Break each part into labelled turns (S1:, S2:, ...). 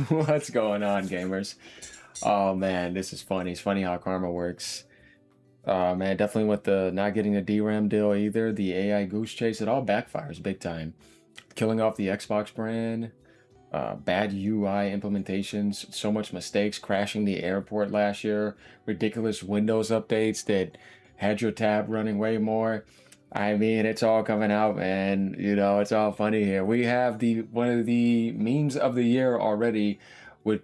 S1: What's going on, gamers? Oh man, this is funny. It's funny how karma works. Man, definitely with the not getting the DRAM deal either, the AI goose chase, it all backfires big time. Killing off the Xbox brand, bad UI implementations, so much mistakes, crashing the airport last year, ridiculous Windows updates that had your tab running way more. I mean, it's all coming out, man. You know, it's all funny here. We have the one of the memes of the year already with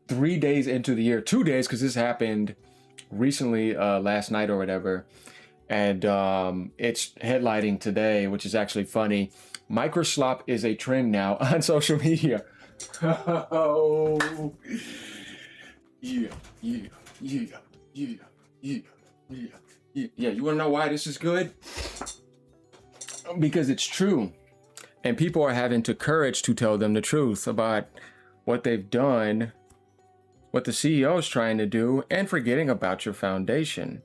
S1: 3 days into the year, 2 days, because this happened recently, last night or whatever. And it's headlighting today, which is actually funny. Microslop is a trend now on social media. Oh, yeah, yeah, yeah, yeah, yeah, yeah, yeah. Yeah, you want to know why this is good? Because it's true. And people are having the courage to tell them the truth about what they've done, what the CEO is trying to do, and forgetting about your foundation.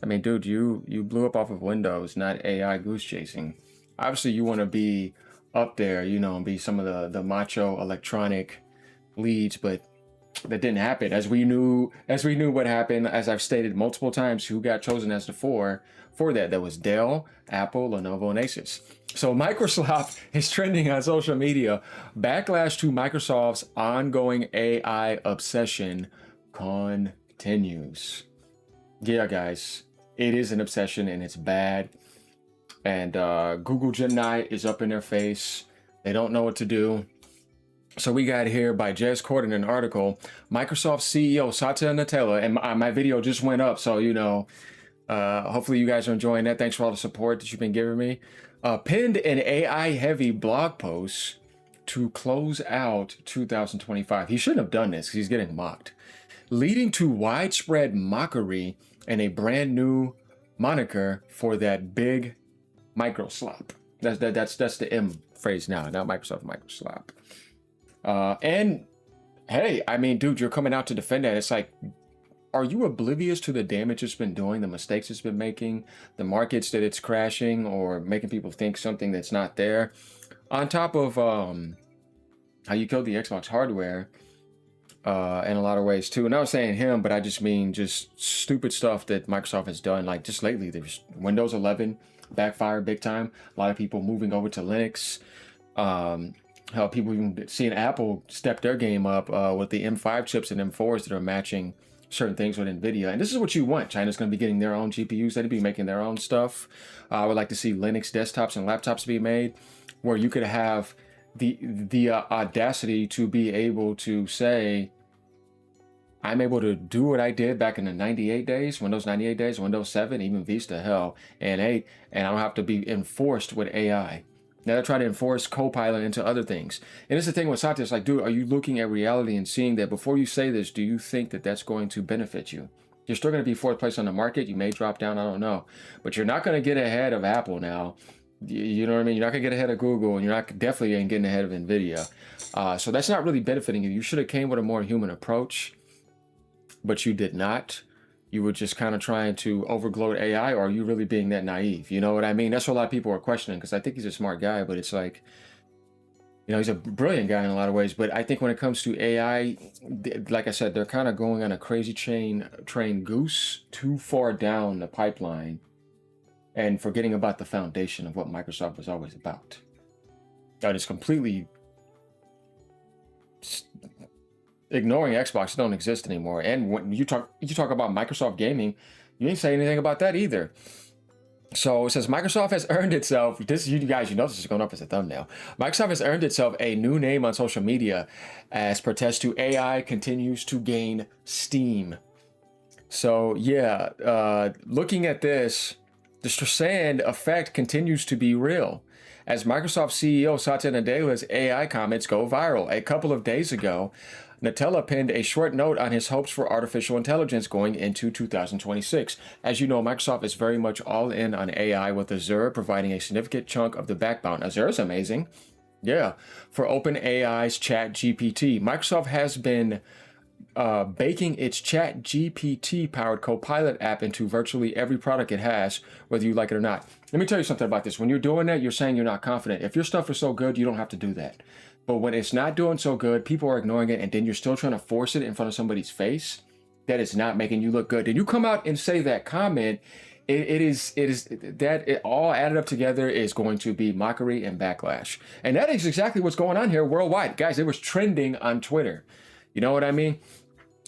S1: I mean, dude, you blew up off of Windows, not AI goose chasing. Obviously, you want to be up there, you know, and be some of the macho electronic leads, but that didn't happen. As we knew what happened, as I've stated multiple times, who got chosen as the four for that. That was Dell, Apple, Lenovo, and Asus. So Microsoft is trending on social media. Backlash to Microsoft's ongoing AI obsession continues. Yeah, guys, it is an obsession and it's bad. And Google Gemini is up in their face. They don't know what to do. So we got here by Jez Cord in an article, Microsoft CEO Satya Nadella, and my video just went up. So, you know, hopefully you guys are enjoying that. Thanks for all the support that you've been giving me. Pinned an AI heavy blog post to close out 2025. He shouldn't have done this because he's getting mocked, leading to widespread mockery and a brand new moniker for that big Microslop. That's the M phrase now, not Microsoft Microslop. And hey, I mean, dude, you're coming out to defend that. It's like, are you oblivious to the damage it's been doing, the mistakes it's been making, the markets that it's crashing or making people think something that's not there? On top of how you killed the Xbox hardware in a lot of ways too. And I was saying him, but I just mean just stupid stuff that Microsoft has done. Like just lately, there's Windows 11 backfired big time. A lot of people moving over to Linux. How people even seeing Apple step their game up with the M5 chips and M4s that are matching certain things with NVIDIA. And this is what you want. China's going to be getting their own GPUs. They'd be making their own stuff. I would like to see Linux desktops and laptops be made where you could have the audacity to be able to say, I'm able to do what I did back in the 98 days, Windows 98 days, Windows 7, even Vista, hell, and 8, and I don't have to be enforced with AI. Now they're trying to enforce Copilot into other things. And it's the thing with Satya, it's like, dude, are you looking at reality and seeing that before you say this, do you think that that's going to benefit you? You're still going to be fourth place on the market. You may drop down, I don't know. But you're not going to get ahead of Apple now. You know what I mean? You're not going to get ahead of Google, and you're not definitely ain't getting ahead of NVIDIA. So that's not really benefiting you. You should have came with a more human approach, but you did not. You were just kind of trying to overgloat AI, or are you really being that naive? You know what I mean? That's what a lot of people are questioning, because I think he's a smart guy, but it's like, you know, he's a brilliant guy in a lot of ways. But I think when it comes to AI, like I said, they're kind of going on a crazy train goose too far down the pipeline and forgetting about the foundation of what Microsoft was always about. That is completely ignoring Xbox don't exist anymore. And when you talk about Microsoft gaming, you ain't say anything about that either. So it says Microsoft has earned itself, this, you guys, you know this is going up as a thumbnail. Microsoft has earned itself a new name on social media as protests to AI continues to gain steam. So yeah, looking at this, the Streisand effect continues to be real as Microsoft CEO Satya Nadella's AI comments go viral. A couple of days ago, Nadella penned a short note on his hopes for artificial intelligence going into 2026. As you know, Microsoft is very much all in on AI, with Azure providing a significant chunk of the backbone. Azure is amazing. Yeah. For OpenAI's ChatGPT, Microsoft has been baking its ChatGPT powered Copilot app into virtually every product it has, whether you like it or not. Let me tell you something about this. When you're doing that, you're saying you're not confident. If your stuff is so good, you don't have to do that. But when it's not doing so good, people are ignoring it, and then you're still trying to force it in front of somebody's face, that is not making you look good. Then you come out and say that comment, it all added up together is going to be mockery and backlash. And that is exactly what's going on here worldwide. Guys, it was trending on Twitter. You know what I mean?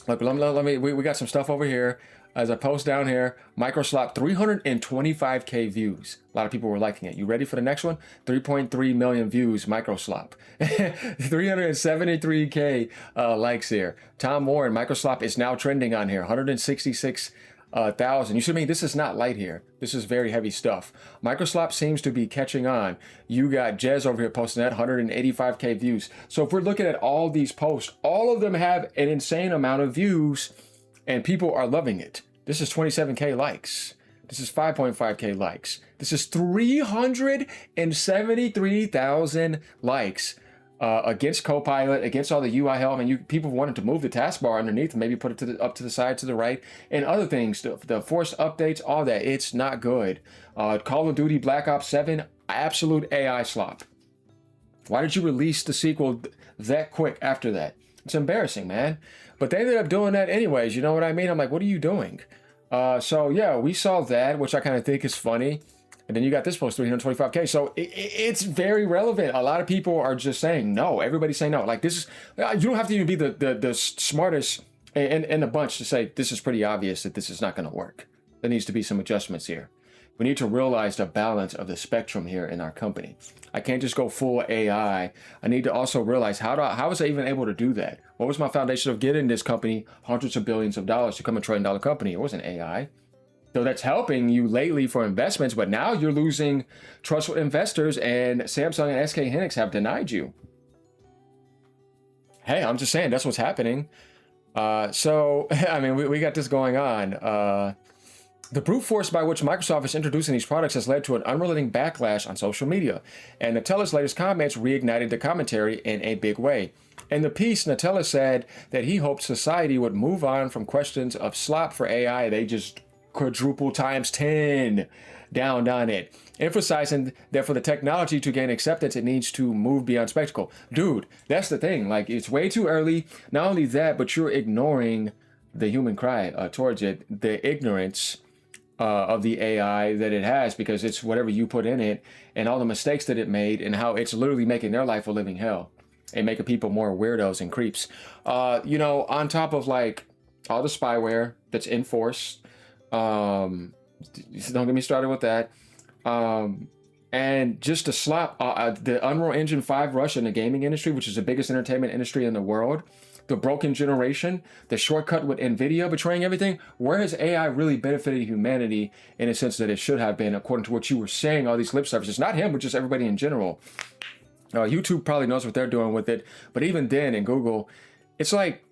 S1: Look, we got some stuff over here. As I post down here, Microslop, 325K views. A lot of people were liking it. You ready for the next one? 3.3 million views, Microslop. 373K likes here. Tom Warren, Microslop is now trending on here. 166,000. You see what I mean? This is not light here. This is very heavy stuff. Microslop seems to be catching on. You got Jez over here posting that, 185K views. So if we're looking at all these posts, all of them have an insane amount of views, and people are loving it. This is 27K likes. This is 5.5K likes. This is 373,000 likes against Copilot, against all the UI help. I mean, people wanted to move the taskbar underneath and maybe put it up to the side, to the right, and other things, the forced updates, all that. It's not good. Call of Duty Black Ops 7, absolute AI slop. Why did you release the sequel that quick after that? It's embarrassing, man. But they ended up doing that anyways, you know what I mean? I'm like, what are you doing? So yeah, we saw that, which I kind of think is funny. And then you got this post, 325K. So it's very relevant. A lot of people are just saying no. Everybody's saying no. Like, this is, you don't have to even be the smartest in the bunch to say this is pretty obvious that this is not going to work. There needs to be some adjustments here. We need to realize the balance of the spectrum here in our company. I can't just go full AI. I need to also realize how was I even able to do that? What was my foundation of getting this company hundreds of billions of dollars to become a $1 trillion company? It wasn't AI. So that's helping you lately for investments, but now you're losing trust with investors, and Samsung and SK Hynix have denied you. Hey, I'm just saying that's what's happening. So, I mean, we got this going on. The brute force by which Microsoft is introducing these products has led to an unrelenting backlash on social media, and Natella's latest comments reignited the commentary in a big way. In the piece, Natella said that he hoped society would move on from questions of slop for AI. They just quadruple times 10 down on it, emphasizing that for the technology to gain acceptance, it needs to move beyond spectacle. Dude, that's the thing. Like, it's way too early. Not only that, but you're ignoring the human cry towards it, the ignorance of the AI that it has, because it's whatever you put in it and all the mistakes that it made and how it's literally making their life a living hell and making people more weirdos and creeps. You know, on top of like all the spyware that's enforced, don't get me started with that. And just to slap the Unreal Engine 5 rush in the gaming industry, which is the biggest entertainment industry in the world, the broken generation, the shortcut with NVIDIA betraying everything. Where has AI really benefited humanity in a sense that it should have been, according to what you were saying, all these lip services? Not him, but just everybody in general. YouTube probably knows what they're doing with it. But even then, in Google, it's like,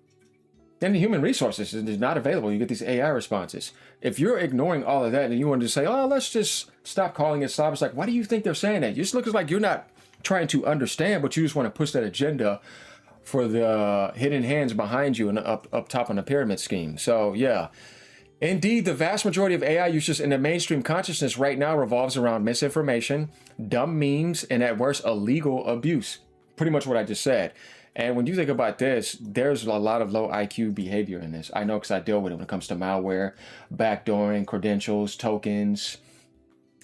S1: then the human resources is not available. You get these AI responses. If you're ignoring all of that and you want to say, oh, let's just stop calling it slop, it's like, why do you think they're saying that? You just look like you're not trying to understand, but you just want to push that agenda for the hidden hands behind you and up top on the pyramid scheme. So yeah, indeed, the vast majority of AI usage in the mainstream consciousness right now revolves around misinformation, dumb memes, and at worst, illegal abuse. Pretty much what I just said. And when you think about this, there's a lot of low IQ behavior in this. I know because I deal with it when it comes to malware, backdooring, credentials, tokens,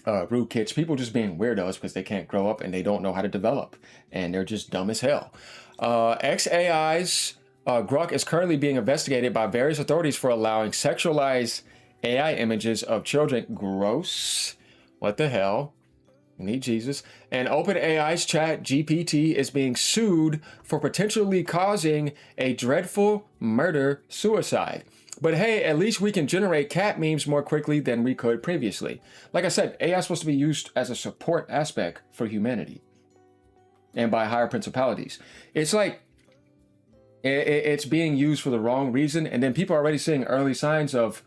S1: rootkits, people just being weirdos because they can't grow up and they don't know how to develop. And they're just dumb as hell. xAI's Grok is currently being investigated by various authorities for allowing sexualized AI images of children. Gross. What the hell? Need Jesus. And OpenAI's Chat GPT is being sued for potentially causing a dreadful murder-suicide. But hey, at least we can generate cat memes more quickly than we could previously. Like I said, AI is supposed to be used as a support aspect for humanity and by higher principalities. It's like it's being used for the wrong reason, and then people are already seeing early signs of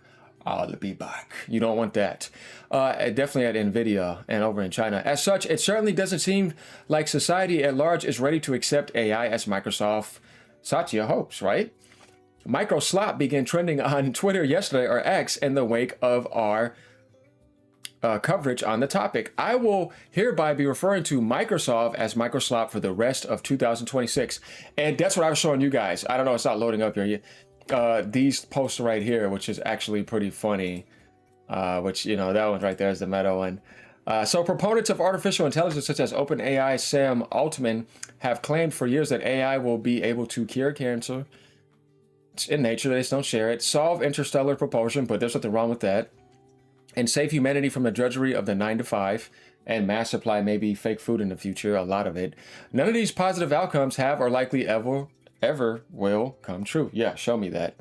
S1: I'll be back. You don't want that. Definitely at NVIDIA and over in China. As such, it certainly doesn't seem like society at large is ready to accept AI as Microsoft Satya hopes, right? Microslop began trending on Twitter yesterday, or X, in the wake of our coverage on the topic. I will hereby be referring to Microsoft as Microslop for the rest of 2026. And that's what I was showing you guys. I don't know, it's not loading up here yet. These posts right here, which is actually pretty funny, which, you know, that one right there is the meta one. So proponents of artificial intelligence such as OpenAI Sam Altman have claimed for years that AI will be able to cure cancer. It's in nature, they just don't share it. Solve interstellar propulsion, but there's nothing wrong with that. And save humanity from the drudgery of the 9 to 5 and mass supply maybe fake food in the future, a lot of it. None of these positive outcomes have or likely ever will come true. Yeah, show me that.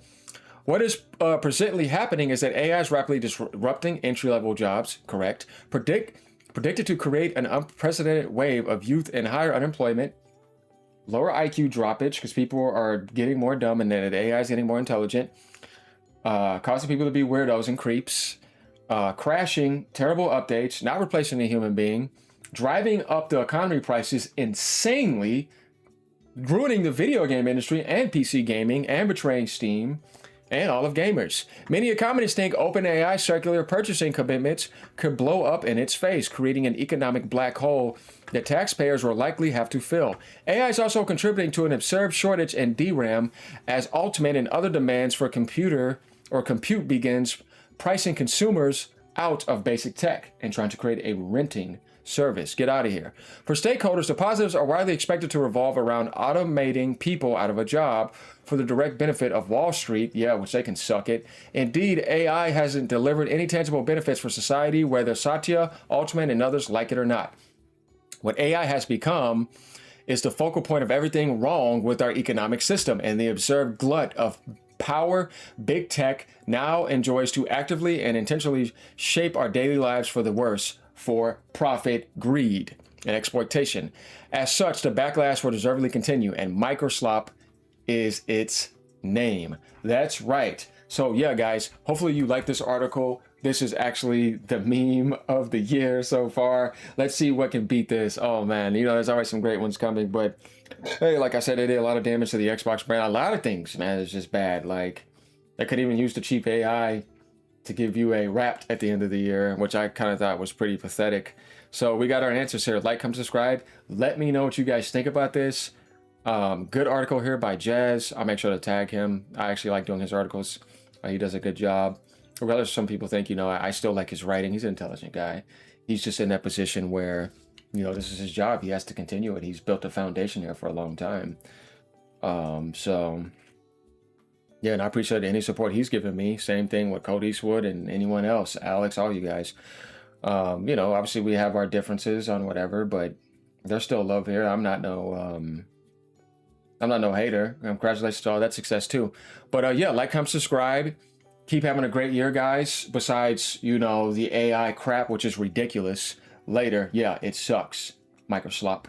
S1: What is presently happening is that AI is rapidly disrupting entry-level jobs, correct? Predicted to create an unprecedented wave of youth and higher unemployment, lower IQ droppage because people are getting more dumb and then AI is getting more intelligent, causing people to be weirdos and creeps, crashing, terrible updates, not replacing a human being, driving up the economy prices insanely, ruining the video game industry and PC gaming, and betraying Steam and all of gamers. Many economists think OpenAI circular purchasing commitments could blow up in its face, creating an economic black hole that taxpayers will likely have to fill. AI is also contributing to an absurd shortage in DRAM as Altman and other demands for compute begins pricing consumers out of basic tech and trying to create a renting service. Get out of here. For stakeholders, the positives are widely expected to revolve around automating people out of a job for the direct benefit of Wall Street, yeah, which they can suck it. Indeed, AI hasn't delivered any tangible benefits for society, whether Satya, Altman, and others like it or not. What AI has become is the focal point of everything wrong with our economic system, and the absurd glut of power big tech now enjoys to actively and intentionally shape our daily lives for the worse, for profit, greed, and exploitation. As such, the backlash will deservedly continue, and Microslop is its name. That's right. So yeah, guys, hopefully you like this article. This is actually the meme of the year so far. Let's see what can beat this. Oh man, you know, there's always some great ones coming, but hey, like I said, it did a lot of damage to the Xbox brand. A lot of things, man, it's just bad. Like, they could even use the cheap AI to give you a wrapped at the end of the year, which I kind of thought was pretty pathetic. So we got our answers here. Like, comment, subscribe. Let me know what you guys think about this. Good article here by Jazz. I'll make sure to tag him. I actually like doing his articles. He does a good job. Regardless, some people think, you know, I still like his writing. He's an intelligent guy. He's just in that position where, you know, this is his job. He has to continue it. He's built a foundation here for a long time. So yeah, and I appreciate any support he's given me. Same thing with Cody Eastwood and anyone else, Alex, all you guys. You know, obviously we have our differences on whatever, but there's still love here. I'm not no hater. Congratulations to all that success too. But yeah, like, comment, subscribe. Keep having a great year, guys. Besides, you know, the AI crap, which is ridiculous. Later, yeah, it sucks. Microslop.